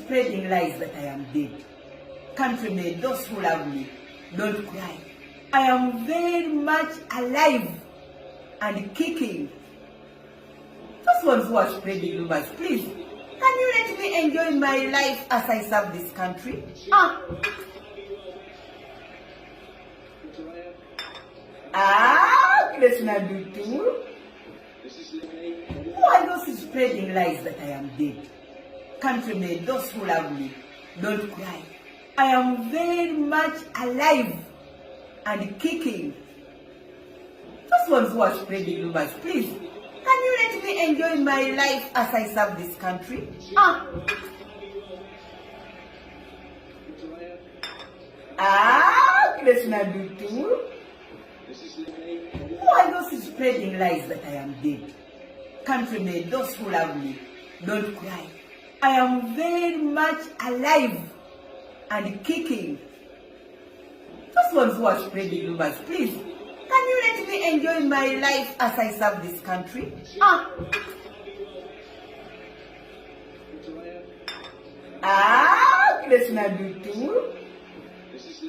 spreading lies that I am dead. Countrymen, those who love me, don't cry. I am very much alive and kicking. Those ones who are spreading rumors, please, can you let me enjoy my life as I serve this country? Agnes Nandutu. Who are those spreading lies that I am dead? Countrymen, those who love me, don't cry. I am very much alive and kicking. Those ones who are spreading rumors, please, can you let me enjoy my life as I serve this country? Agnes Nandutu. Who are those spreading lies that I am dead? Countrymen, those who love me, don't cry. I am very much alive and kicking. Those ones who are spreading rumors, please, can you let me enjoy my life as I serve this country? Agnes Nandutu.